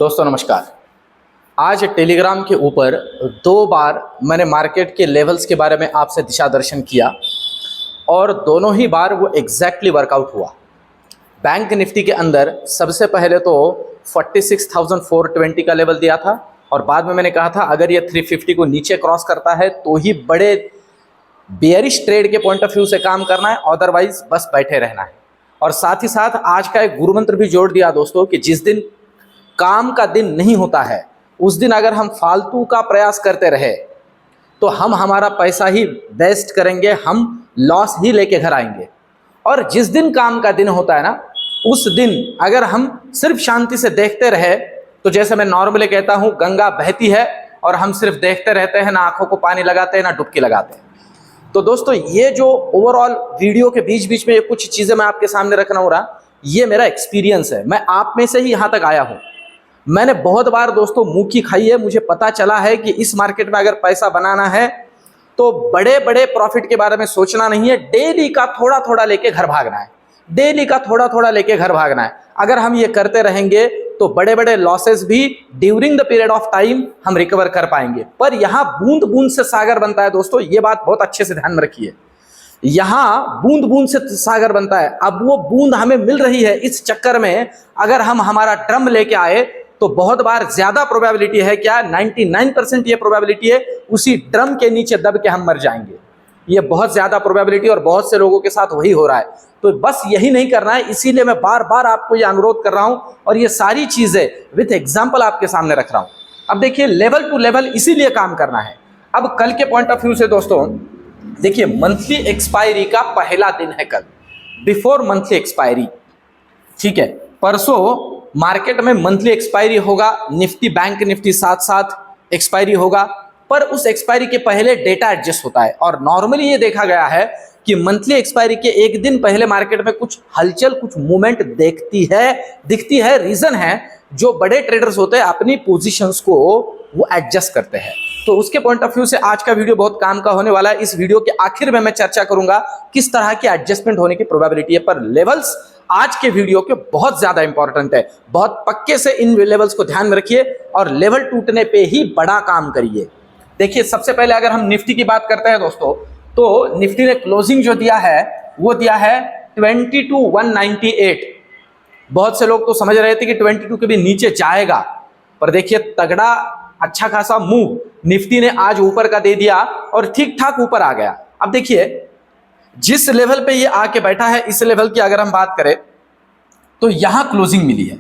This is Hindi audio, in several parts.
दोस्तों नमस्कार। आज टेलीग्राम के ऊपर 2 बार मैंने मार्केट के लेवल्स के बारे में आपसे दिशा दर्शन किया और दोनों ही बार वो एग्जैक्टली वर्कआउट हुआ। बैंक निफ्टी के अंदर सबसे पहले तो 46,420 का लेवल दिया था और बाद में मैंने कहा था अगर ये 350 को नीचे क्रॉस करता है तो ही बड़े बेयरिश ट्रेड के पॉइंट ऑफ व्यू से काम करना है, अदरवाइज बस बैठे रहना है। और साथ ही साथ आज का एक गुरु मंत्र भी जोड़ दिया दोस्तों कि जिस दिन काम का दिन नहीं होता है उस दिन अगर हम फालतू का प्रयास करते रहे तो हम हमारा पैसा ही वेस्ट करेंगे, हम लॉस ही लेके घर आएंगे। और जिस दिन काम का दिन होता है ना, उस दिन अगर हम सिर्फ शांति से देखते रहे तो जैसे मैं नॉर्मली कहता हूं, गंगा बहती है और हम सिर्फ देखते रहते हैं, ना आंखों को पानी लगाते हैं ना डुबकी लगाते हैं। तो दोस्तों ये जो ओवरऑल वीडियो के बीच बीच में ये कुछ चीजें मैं आपके सामने रखना हो रहा, ये मेरा एक्सपीरियंस है। मैं आप में से ही यहां तक आया हूं। मैंने बहुत बार दोस्तों मुंह की खाई है। मुझे पता चला है कि इस मार्केट में अगर पैसा बनाना है तो बड़े बड़े प्रॉफिट के बारे में सोचना नहीं है, डेली का थोड़ा थोड़ा लेके घर भागना है, डेली का थोड़ा थोड़ा लेके घर भागना है। अगर हम ये करते रहेंगे तो बड़े बड़े लॉसेस भी during the period of time हम रिकवर कर पाएंगे। पर यहां बूंद बूंद से सागर बनता है दोस्तों, ये बात बहुत अच्छे से ध्यान में रखिए। यहां बूंद बूंद से सागर बनता है। अब वो बूंद हमें मिल रही है, इस चक्कर में अगर हम हमारा ड्रम लेके आए तो बहुत बार ज्यादा प्रोबेबिलिटी है, क्या 99% ये प्रोबेबिलिटी है उसी ड्रम के नीचे दब के हम मर जाएंगे। ये बहुत ज्यादा प्रोबेबिलिटी और बहुत से लोगों के साथ वही हो रहा है। तो बस यही नहीं करना है, इसीलिए मैं बार बार आपको ये अनुरोध कर रहा हूं और ये सारी चीजें विथ एग्जाम्पल आपके सामने रख रहा हूं। अब देखिए, लेवल टू लेवल इसीलिए काम करना है। अब कल के पॉइंट ऑफ व्यू से दोस्तों देखिए, मंथली एक्सपायरी का पहला दिन है कल, बिफोर मंथली एक्सपायरी। ठीक है, परसों मार्केट में मंथली एक्सपायरी होगा, निफ्टी बैंक निफ्टी साथ साथ एक्सपायरी होगा, पर उस एक्सपायरी के पहले डेटा एडजस्ट होता है। और नॉर्मली ये देखा गया है कि मंथली एक्सपायरी के एक दिन पहले मार्केट में कुछ हलचल, कुछ मूवमेंट दिखती है। रीजन है, जो बड़े ट्रेडर्स होते हैं अपनी पोजीशंस को वो एडजस्ट करते हैं। तो उसके पॉइंट ऑफ व्यू से आज का वीडियो बहुत काम का होने वाला है। इस वीडियो के आखिर में मैं चर्चा करूंगा किस तरह की एडजस्टमेंट होने की प्रोबेबिलिटी है। पर लेवल्स आज के वीडियो के बहुत ज्यादा इंपॉर्टेंट है। बहुत पक्के से इन लेवल्स को ध्यान में रखिए और लेवल टूटने पे ही बड़ा काम करिए। देखिए, सबसे पहले अगर हम निफ्टी की बात करते हैं दोस्तों, तो निफ्टी ने क्लोजिंग जो दिया है वो दिया है 22,198। बहुत से लोग तो समझ रहे थे कि 22 के भी नीचे जाएगा, पर देखिए तगड़ा अच्छा खासा मूव निफ्टी ने आज ऊपर का दे दिया और ठीक ठाक ऊपर आ गया। अब देखिए, जिस लेवल पे ये आके बैठा है, इस लेवल की अगर हम बात करें तो यहां क्लोजिंग मिली है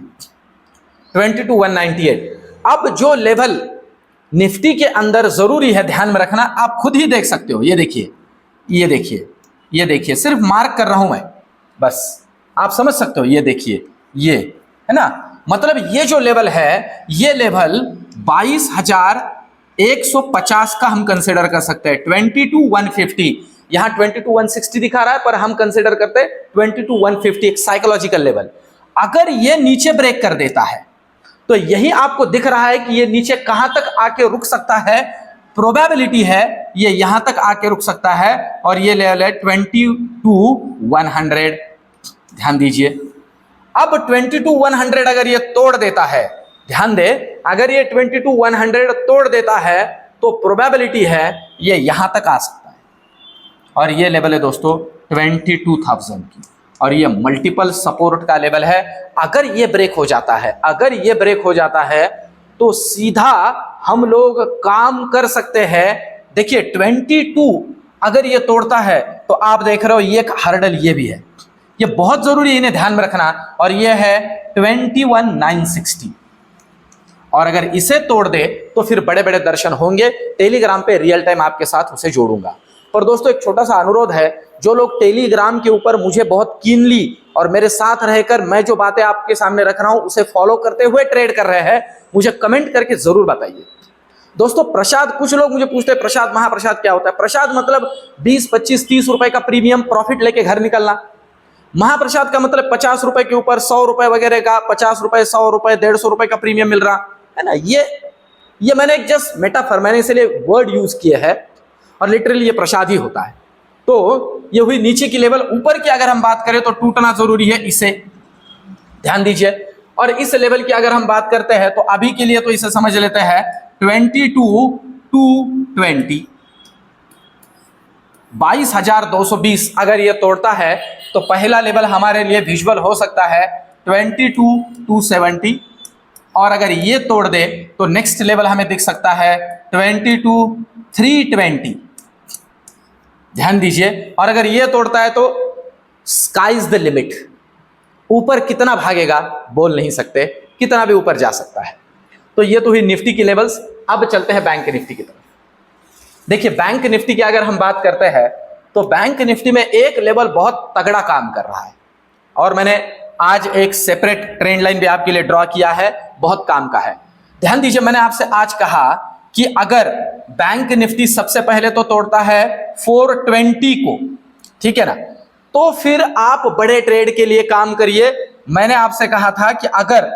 22,198। अब जो लेवल निफ्टी के अंदर जरूरी है ध्यान में रखना, आप खुद ही देख सकते हो। ये देखिए, ये देखिए, ये देखिए, सिर्फ मार्क कर रहा हूं मैं, बस आप समझ सकते हो। ये देखिए, ये है ना, मतलब ये जो लेवल है, ये लेवल 22,150 का हम कंसिडर कर सकते हैं। 22,150, यहां 22,160 दिखा रहा है, पर हम कंसिडर करते हैं 22,150 एक साइकोलॉजिकल लेवल। अगर ये नीचे ब्रेक कर देता है तो यही आपको दिख रहा है कि ये नीचे कहां तक आके रुक सकता है। प्रोबेबिलिटी है ये यहां तक आके रुक सकता है और ये लेवल है 22,100। ध्यान दीजिए, अब 22,100 अगर ये तोड़ देता है, ध्यान दे, अगर ये 22,100 तोड़ देता है तो प्रोबेबिलिटी है ये यहां तक आ सकता है। और ये लेवल है दोस्तों 22,000 की, और ये मल्टीपल सपोर्ट का लेवल है। अगर ये ब्रेक हो जाता है, अगर ये ब्रेक हो जाता है तो सीधा हम लोग काम कर सकते हैं। देखिए 22 अगर ये तोड़ता है तो आप देख रहे हो ये एक हर्डल ये भी है, ये बहुत जरूरी है, इन्हें ध्यान में रखना। और ये है 21,960, और अगर इसे तोड़ दे तो फिर बड़े बड़े दर्शन होंगे। टेलीग्राम पे रियल टाइम आपके साथ उसे जोड़ूंगा। पर दोस्तों एक छोटा सा अनुरोध है, जो लोग टेलीग्राम के ऊपर मुझे बहुत कीनली और मेरे साथ रहकर मैं जो बातें आपके सामने रख रहा हूं उसे फॉलो करते हुए ट्रेड कर रहे हैं, मुझे कमेंट करके जरूर बताइए। दोस्तों प्रसाद, कुछ लोग मुझे पूछते हैं प्रसाद, महाप्रसाद क्या होता है? प्रसाद मतलब 20, 25, 30 रुपए का प्रीमियम प्रॉफिट लेके घर निकलना। महाप्रसाद का मतलब 50 रुपए के ऊपर 100 रुपए वगैरह का, 50 रुपए, 100 रुपए, 150 रुपए का प्रीमियम मिल रहा है ना। ये मैंने एक जस्ट मेटाफर, मैंने इसलिए वर्ड यूज किया है, और लिटरली ये प्रसाद ही होता है। तो ये हुई नीचे की लेवल। ऊपर की अगर हम बात करें तो टूटना जरूरी है, इसे ध्यान दीजिए। और इस लेवल की अगर हम बात करते हैं तो अभी के लिए तो इसे समझ लेते हैं 22,220, 22,220 अगर ये तोड़ता है तो पहला लेवल हमारे लिए विजुअल हो सकता है 22,270, और अगर ये तोड़ दे तो नेक्स्ट लेवल हमें दिख सकता है 22,320। ध्यान दीजिए, और अगर ये तोड़ता है तो स्काई इज द लिमिट, ऊपर कितना भागेगा बोल नहीं सकते, कितना भी ऊपर जा सकता है। तो ये तो हुई निफ्टी की लेवल्स। अब चलते हैं बैंक निफ्टी की तरफ। देखिए बैंक निफ्टी की अगर हम बात करते हैं तो बैंक निफ्टी में एक लेवल बहुत तगड़ा काम कर रहा है, और मैंने आज एक सेपरेट ट्रेंड लाइन भी आपके लिए ड्रॉ किया है, बहुत काम का है। ध्यान दीजिए, मैंने आपसे आज कहा कि अगर बैंक निफ्टी सबसे पहले तो तोड़ता है 420 को, ठीक है ना, तो फिर आप बड़े ट्रेड के लिए काम करिए। मैंने आपसे कहा था कि अगर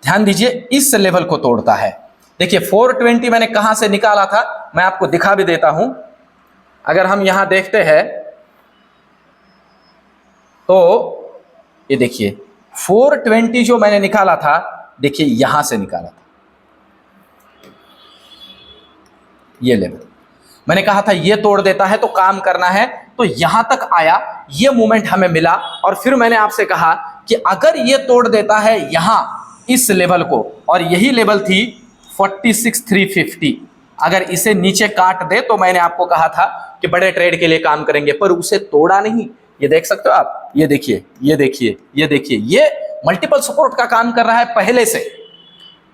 ध्यान दीजिए इस लेवल को तोड़ता है, देखिए 420 मैंने कहां से निकाला था, मैं आपको दिखा भी देता हूं। अगर हम यहां देखते हैं तो ये देखिए 420 जो मैंने निकाला था, देखिए यहां से निकाला था, ये लेवल मैंने कहा था ये तोड़ देता है तो काम करना है, तो यहां तक आया, ये मूवमेंट हमें मिला। और फिर मैंने आपसे कहा कि अगर ये तोड़ देता है यहां इस लेवल को, और यही लेवल थी 46,350, अगर इसे नीचे काट दे तो मैंने आपको कहा था कि बड़े ट्रेड के लिए काम करेंगे, पर उसे तोड़ा नहीं। ये देख सकते हो आप, ये देखिए, ये देखिए, ये देखिए, ये मल्टीपल सपोर्ट का काम कर रहा है पहले से,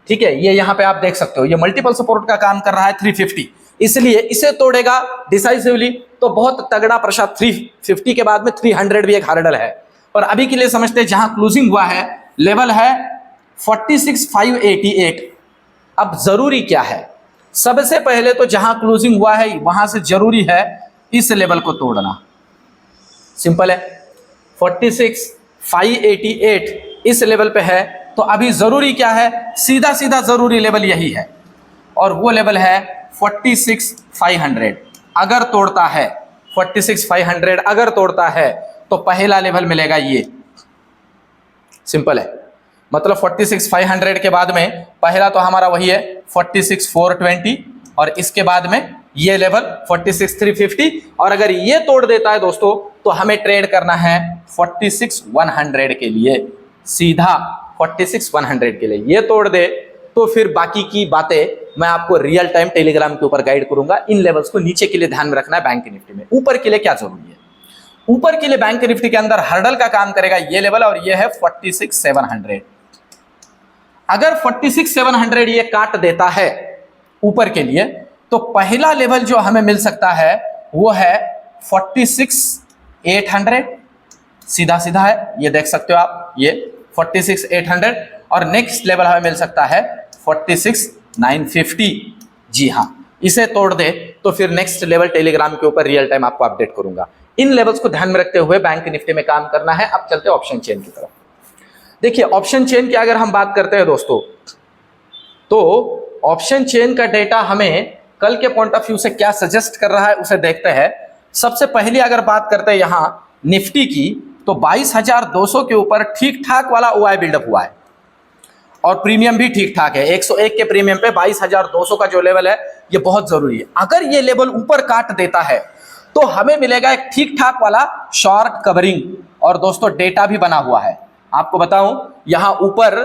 ठीक है। ये यहां पे आप देख सकते हो, ये मल्टीपल सपोर्ट का काम कर रहा है 350, इसलिए इसे तोड़ेगा डिसाइसिवली तो बहुत तगड़ा प्रसाद। 350 के बाद में 300 भी एक हार्डल है। और अभी के लिए समझते हैं जहां क्लोजिंग हुआ है लेवल है 46,588। अब जरूरी क्या है, सबसे पहले तो जहां क्लोजिंग हुआ है वहां से जरूरी है इस लेवल को तोड़ना, सिंपल है। 46,588 इस लेवल पे है, तो अभी जरूरी क्या है, सीधा सीधा जरूरी लेवल यही है, और वो लेवल है 46,500। अगर तोड़ता है 46,500 अगर तोड़ता है तो पहला लेवल मिलेगा ये, सिंपल है। मतलब 46,500 के बाद में पहला तो हमारा वही है 46,420, और इसके बाद में ये लेवल 46,350, और अगर ये तोड़ देता है दोस्तों तो हमें ट्रेड करना है 46,100 के लिए, सीधा 46,100 के लिए। ये तोड़ दे तो फिर बाकी की बातें मैं आपको रियल टाइम टेलीग्राम के ऊपर गाइड करूंगा। इन लेवल्स को नीचे के लिए ध्यान में रखना है बैंक निफ्टी में। ऊपर के लिए क्या जरूरी है, ऊपर के लिए बैंक निफ्टी के अंदर हर्डल का काम करेगा ये लेवल, और ये है 46,700। अगर 46,700 ये काट देता है ऊपर के लिए, तो पहला लेवल जो हमें मिल सकता है वो है 46,800, सीधा सीधा है, ये देख सकते हो आप, ये 46,800, और नेक्स्ट लेवल हमें मिल सकता है 46,950। जी हाँ, इसे तोड़ दे तो फिर नेक्स्ट लेवल टेलीग्राम के ऊपर रियल टाइम आपको अपडेट करूंगा। इन लेवल्स को ध्यान में रखते हुए बैंक निफ्टी में काम करना है। अब चलते हैं ऑप्शन चेन की तरफ। देखिए ऑप्शन चेन की अगर हम बात करते हैं दोस्तों, तो ऑप्शन चेन का डेटा हमें कल के पॉइंट ऑफ व्यू से क्या सजेस्ट कर रहा है उसे देखते हैं। सबसे पहले अगर बात करते हैं यहां निफ्टी की, तो 22,200 के ऊपर ठीक ठाक वाला ओआई बिल्डअप हुआ है, और प्रीमियम भी ठीक ठाक है। 101 के प्रीमियम पे 22,200 का जो लेवल है ये बहुत जरूरी है। अगर ये लेवल ऊपर काट देता है तो हमें मिलेगा एक ठीक ठाक वाला शॉर्ट कवरिंग, और दोस्तों डेटा भी बना हुआ है। आपको बताऊं यहां ऊपर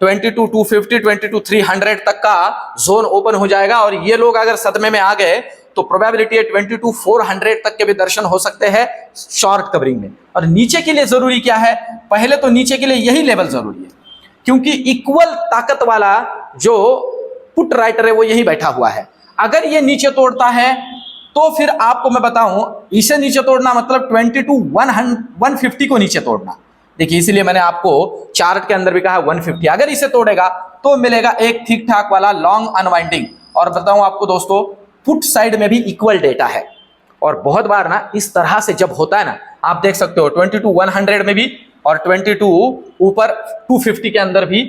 22,250 22,300 तक का जोन ओपन हो जाएगा, और ये लोग अगर सदमे में आ गए तो प्रोबेबिलिटी है 22,400 तक के भी दर्शन हो सकते हैं शॉर्ट कवरिंग में। और नीचे के लिए जरूरी क्या है, पहले तो नीचे के लिए यही लेवल जरूरी है, क्योंकि इक्वल ताकत वाला जो पुट राइटर है वो यही बैठा हुआ है। अगर ये नीचे तोड़ता है तो फिर आपको मैं बताऊं, इसे नीचे तोड़ना मतलब 22,150 को नीचे तोड़ना। देखिए इसीलिए मैंने आपको चार्ट के अंदर भी कहा 150, अगर इसे तोड़ेगा तो मिलेगा एक ठीक ठाक वाला लॉन्ग अनवाइंडिंग। और बताऊं आपको दोस्तों, पुट साइड में भी इक्वल डेटा है, और बहुत बार ना इस तरह से जब होता है ना, आप देख सकते हो 22,100 में भी, और 22 ऊपर 250 के अंदर भी,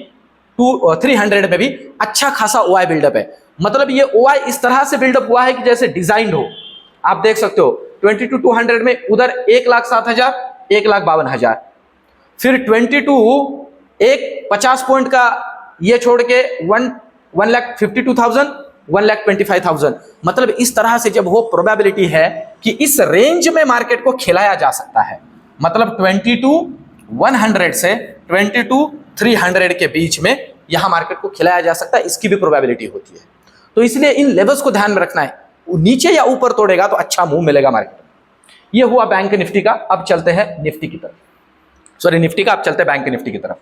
300 में भी अच्छा खासा ओआई बिल्डअप है। मतलब ये ओआई इस तरह से बिल्डअप हुआ है कि जैसे डिजाइन हो। आप देख सकते हो 22,200 में उधर 1,07,000 1,52,000, फिर 22 एक 50 पॉइंट का ये छोड़ के 1,52,000, 1,25,000, मतलब इस तरह से जब वो प्रोबेबिलिटी है कि इस रेंज में मार्केट को खिलाया जा सकता है, मतलब 22,100 से 22,300 के बीच में यहां मार्केट को खिलाया जा सकता है, इसकी भी प्रोबेबिलिटी होती है। तो इसलिए इन लेवल्स को ध्यान में रखना है, नीचे या ऊपर तोड़ेगा तो अच्छा मूव मिलेगा मार्केट में। ये हुआ बैंक निफ्टी का। अब चलते हैं निफ्टी की तरफ, सॉरी निफ्टी का, अब चलते हैं बैंक निफ्टी की तरफ।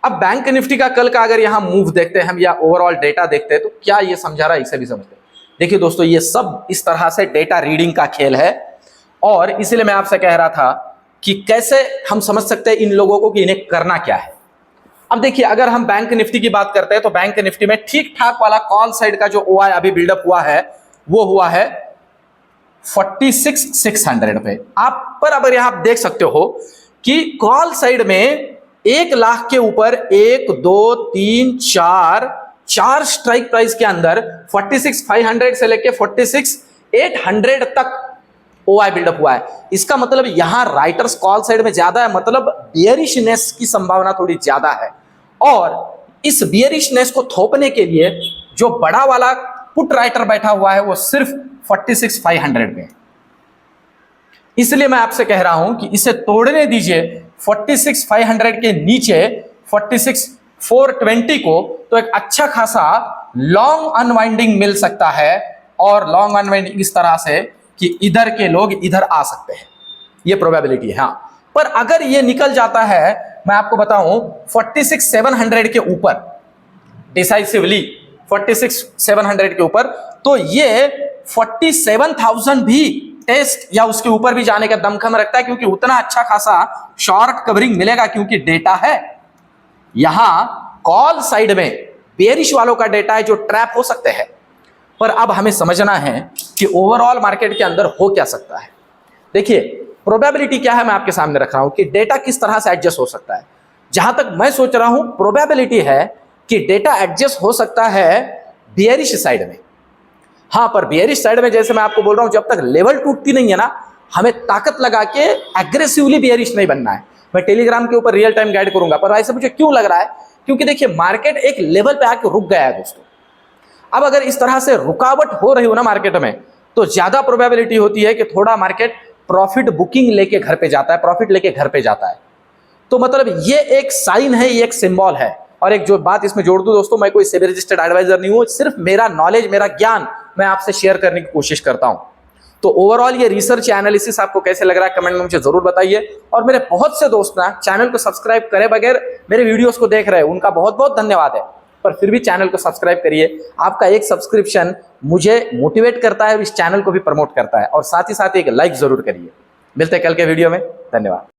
अब बैंक निफ्टी का कल का अगर यहां मूव देखते हैं हम या ओवरऑल डेटा देखते हैं तो क्या ये समझा रहा है, इसे भी समझते हैं। देखिए दोस्तों, ये सब इस तरह से डेटा रीडिंग का खेल है, और इसलिए मैं आपसे कह रहा था कि कैसे हम समझ सकते हैं इन लोगों को कि इन्हें करना क्या है। अब देखिए, अगर हम बैंक निफ्टी की बात करते हैं तो बैंक निफ्टी में ठीक ठाक वाला कॉल साइड का जो ओआई अभी बिल्डअप हुआ है वो हुआ है 46,600 पे। आप पर अब यहां आप देख सकते हो कि कॉल साइड में 1 लाख के ऊपर 1 2 3 4 स्ट्राइक प्राइस के अंदर 46,500 से लेके 46,800 तक ओआई बिल्डअप हुआ है। इसका मतलब यहां राइटर्स कॉल साइड में ज्यादा है, मतलब बियरिशनेस की संभावना थोड़ी ज्यादा है, और इस बियरिशनेस को थोपने के लिए जो बड़ा वाला पुट राइटर बैठा हुआ है वो सिर्फ 46,500 पे। इसलिए मैं आपसे कह रहा हूं कि इसे तोड़ने दीजिए 46,500 के नीचे 46,420 को, तो एक अच्छा खासा लॉन्ग अनवाइंडिंग मिल सकता है, और लॉन्ग अनवाइंडिंग इस तरह से कि इधर के लोग इधर आ सकते हैं, ये प्रोबेबिलिटी है। हाँ, पर अगर ये निकल जाता है, मैं आपको बताऊं 46,700 के ऊपर, डिसाइसिवली 46,700 के ऊपर, तो ये 47,000 भी टेस्ट या उसके ऊपर भी जाने का दमखम रखता है, क्योंकि उतना अच्छा खासा शॉर्ट कवरिंग मिलेगा, क्योंकि डेटा है यहां कॉल साइड में बेरिश वालों का डेटा है जो ट्रैप हो सकते हैं। पर अब हमें समझना है कि ओवरऑल मार्केट के अंदर हो क्या सकता है। देखिए, प्रोबेबिलिटी क्या है मैं आपके सामने रख रहा हूं कि डेटा किस तरह से एडजस्ट हो सकता है। जहां तक मैं सोच रहा हूं, प्रोबेबिलिटी है कि डेटा एडजस्ट हो सकता है बियरिश साइड में। हां, पर बियरिश साइड में जैसे मैं आपको बोल रहा हूं, जब तक लेवल टूटती नहीं है ना, हमें ताकत लगा के एग्रेसिवली बियरिश नहीं बनना है। मैं टेलीग्राम के ऊपर रियल टाइम गाइड करूंगा, पर ऐसे मुझे क्यों लग रहा है, क्योंकि देखिए मार्केट एक लेवल पे आके रुक गया है दोस्तों। अब अगर इस तरह से रुकावट हो रही हो ना मार्केट में, तो ज्यादा प्रोबेबिलिटी होती है कि थोड़ा मार्केट प्रॉफिट बुकिंग लेके घर पे जाता है, प्रॉफिट लेके घर पे जाता है। तो मतलब ये एक साइन है, ये एक सिंबल है। और एक जो बात इसमें जोड़ दूं दोस्तों, मैं कोई सेबी रजिस्टर्ड एडवाइजर नहीं हूं, सिर्फ मेरा नॉलेज, मेरा ज्ञान मैं आपसे शेयर करने की कोशिश करता हूं। तो ओवरऑल ये रिसर्च एनालिसिस आपको कैसे लग रहा है कमेंट में मुझे जरूर बताइए। और मेरे बहुत से दोस्त ना चैनल को सब्सक्राइब करे बगैर मेरे वीडियोस को देख रहे हैं, उनका बहुत बहुत धन्यवाद है, पर फिर भी चैनल को सब्सक्राइब करिए। आपका एक सब्सक्रिप्शन मुझे मोटिवेट करता है, इस चैनल को भी प्रमोट करता है, और साथ ही साथ एक लाइक जरूर करिए। मिलते हैं कल के वीडियो में, धन्यवाद।